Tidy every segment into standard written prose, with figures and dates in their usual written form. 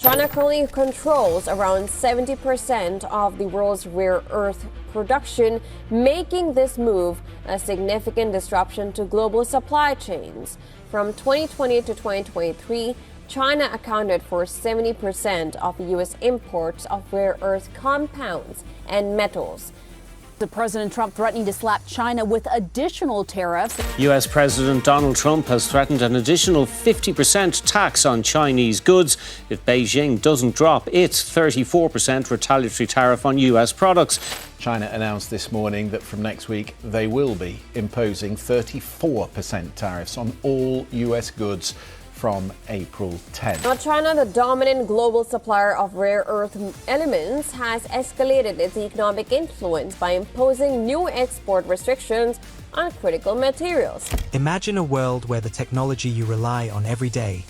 China currently controls around 70% of the world's rare earth production, making this move a significant disruption to global supply chains. From 2020 to 2023, China accounted for 70% of the U.S. imports of rare earth compounds and metals. President Trump threatening to slap China with additional tariffs. U.S. President Donald Trump has threatened an additional 50% tax on Chinese goods if Beijing doesn't drop its 34% retaliatory tariff on U.S. products. China announced this morning that from next week they will be imposing 34% tariffs on all U.S. goods from April 10. Now, China, the dominant global supplier of rare earth elements, has escalated its economic influence by imposing new export restrictions on critical materials. Imagine a world where the technology you rely on every day,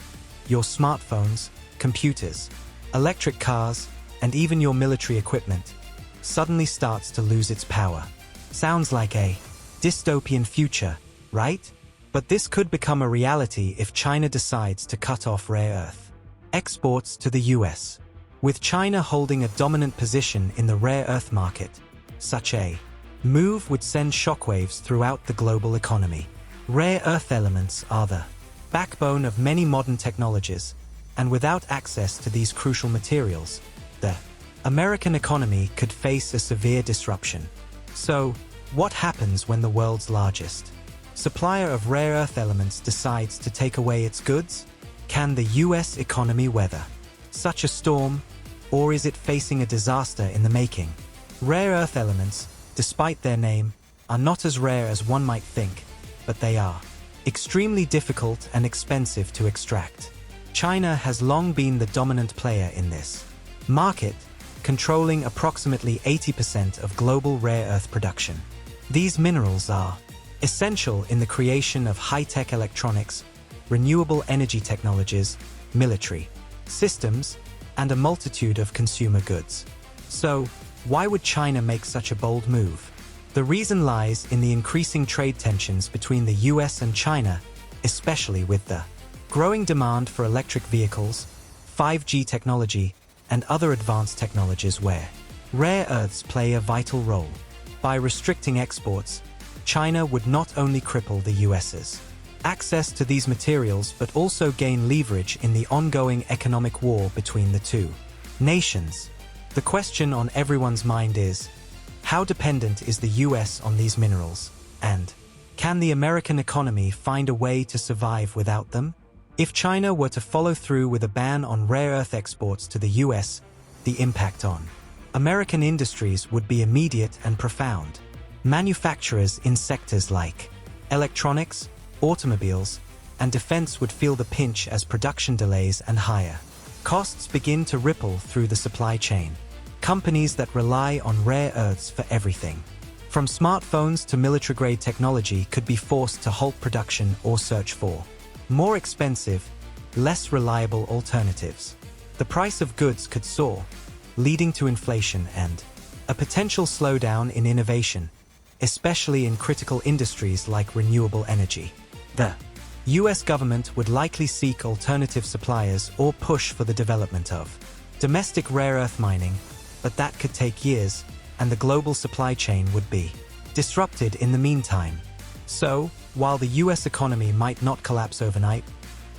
your smartphones, computers, electric cars, and even your military equipment, suddenly starts to lose its power. Sounds like a dystopian future, right? But this could become a reality if China decides to cut off rare earth exports to the US. With China holding a dominant position in the rare earth market, such a move would send shockwaves throughout the global economy. Rare earth elements are the backbone of many modern technologies, and without access to these crucial materials, the American economy could face a severe disruption. So, what happens when the world's largest supplier of rare earth elements decides to take away its goods? Can the US economy weather such a storm, or is it facing a disaster in the making? Rare earth elements, despite their name, are not as rare as one might think, but they are extremely difficult and expensive to extract. China has long been the dominant player in this market, controlling approximately 80% of global rare earth production. These minerals are essential in the creation of high-tech electronics, renewable energy technologies, military systems, and a multitude of consumer goods. So, why would China make such a bold move? The reason lies in the increasing trade tensions between the US and China, especially with the growing demand for electric vehicles, 5G technology, and other advanced technologies where rare earths play a vital role. By restricting exports, China would not only cripple the US's access to these materials but also gain leverage in the ongoing economic war between the two nations. The question on everyone's mind is, how dependent is the US on these minerals, and can the American economy find a way to survive without them? If China were to follow through with a ban on rare earth exports to the US, the impact on American industries would be immediate and profound. Manufacturers in sectors like electronics, automobiles, and defense would feel the pinch as production delays and higher costs begin to ripple through the supply chain. Companies that rely on rare earths for everything, from smartphones to military-grade technology, could be forced to halt production or search for more expensive, less reliable alternatives. The price of goods could soar, leading to inflation and a potential slowdown in innovation, especially in critical industries like renewable energy. The US government would likely seek alternative suppliers or push for the development of domestic rare earth mining, but that could take years, and the global supply chain would be disrupted in the meantime. So, while the US economy might not collapse overnight,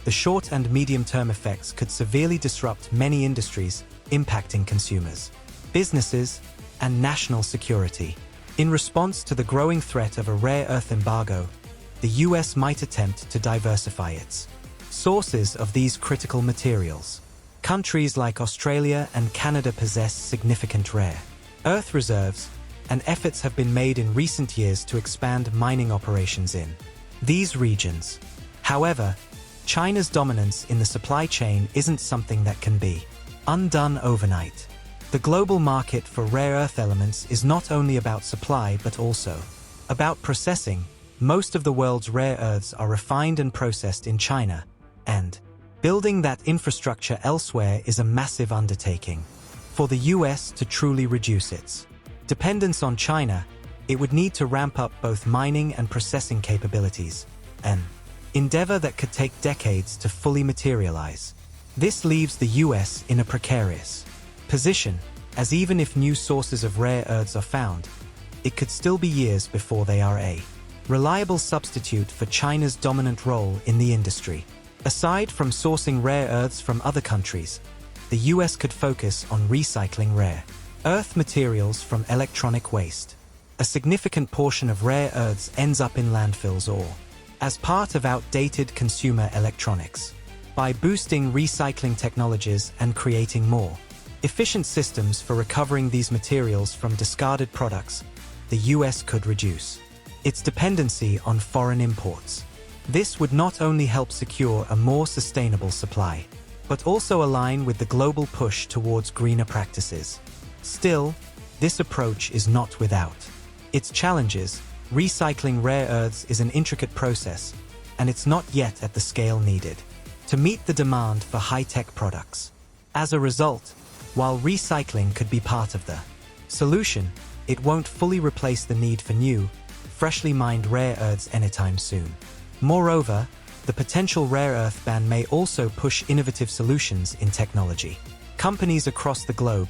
the short and medium-term effects could severely disrupt many industries, impacting consumers, businesses, and national security. In response to the growing threat of a rare earth embargo, the US might attempt to diversify its sources of these critical materials. Countries like Australia and Canada possess significant rare earth reserves, and efforts have been made in recent years to expand mining operations in these regions. However, China's dominance in the supply chain isn't something that can be undone overnight. The global market for rare earth elements is not only about supply but also about processing. Most of the world's rare earths are refined and processed in China, and building that infrastructure elsewhere is a massive undertaking. For the US to truly reduce its dependence on China, it would need to ramp up both mining and processing capabilities, an endeavor that could take decades to fully materialize. This leaves the US in a precarious position, as even if new sources of rare earths are found, it could still be years before they are a reliable substitute for China's dominant role in the industry. Aside from sourcing rare earths from other countries, the US could focus on recycling rare earth materials from electronic waste. A significant portion of rare earths ends up in landfills or as part of outdated consumer electronics. By boosting recycling technologies and creating more efficient systems for recovering these materials from discarded products, the US could reduce its dependency on foreign imports. This would not only help secure a more sustainable supply, but also align with the global push towards greener practices. Still, this approach is not without its challenges. Recycling rare earths is an intricate process, and it's not yet at the scale needed to meet the demand for high-tech products. As a result, while recycling could be part of the solution, it won't fully replace the need for new, freshly mined rare earths anytime soon. Moreover, the potential rare earth ban may also push innovative solutions in technology. Companies across the globe,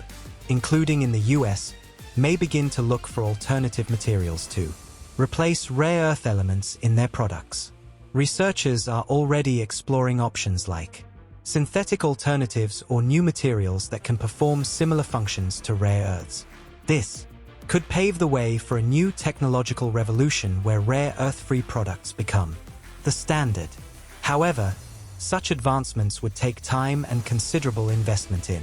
including in the US, may begin to look for alternative materials to replace rare earth elements in their products. Researchers are already exploring options like synthetic alternatives or new materials that can perform similar functions to rare earths. This could pave the way for a new technological revolution where rare earth-free products become the standard. However, such advancements would take time and considerable investment in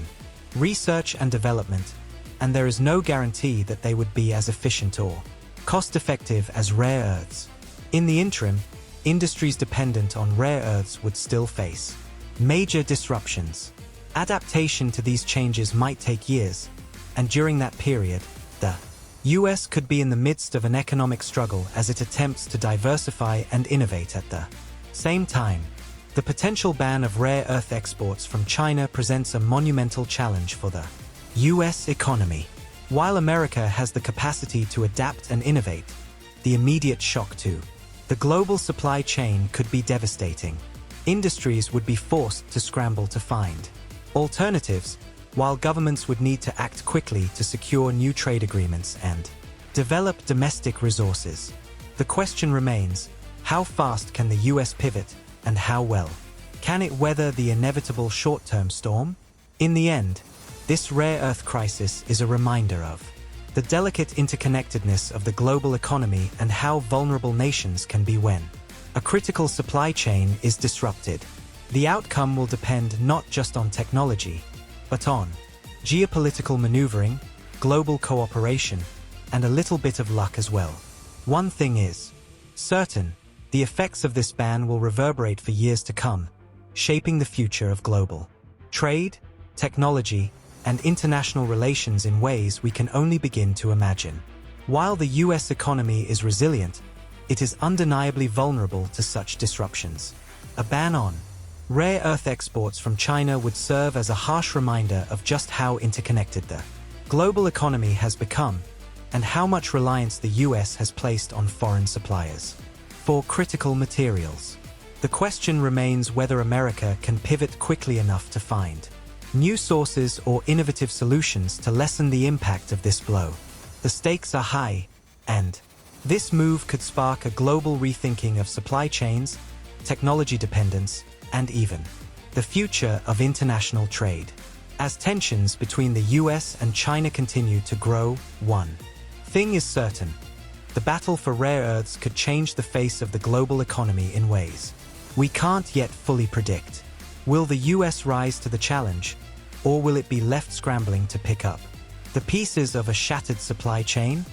research and development, and there is no guarantee that they would be as efficient or cost-effective as rare earths. In the interim, industries dependent on rare earths would still face major disruptions. Adaptation to these changes might take years, and during that period, the US could be in the midst of an economic struggle as it attempts to diversify and innovate at the same time. The potential ban of rare earth exports from China presents a monumental challenge for the US economy. While America has the capacity to adapt and innovate, the immediate shock to the global supply chain could be devastating. Industries would be forced to scramble to find alternatives, while governments would need to act quickly to secure new trade agreements and develop domestic resources. The question remains, how fast can the US pivot, and how well can it weather the inevitable short-term storm? In the end, this rare earth crisis is a reminder of the delicate interconnectedness of the global economy and how vulnerable nations can be when a critical supply chain is disrupted. The outcome will depend not just on technology, but on geopolitical maneuvering, global cooperation, and a little bit of luck as well. One thing is certain, the effects of this ban will reverberate for years to come, shaping the future of global trade, technology, and international relations in ways we can only begin to imagine. While the US economy is resilient, it is undeniably vulnerable to such disruptions. A ban on rare earth exports from China would serve as a harsh reminder of just how interconnected the global economy has become, and how much reliance the US has placed on foreign suppliers for critical materials. The question remains whether America can pivot quickly enough to find new sources or innovative solutions to lessen the impact of this blow. The stakes are high, and this move could spark a global rethinking of supply chains, technology dependence, and even the future of international trade. As tensions between the US and China continue to grow, one thing is certain: the battle for rare earths could change the face of the global economy in ways we can't yet fully predict. Will the US rise to the challenge, or will it be left scrambling to pick up the pieces of a shattered supply chain?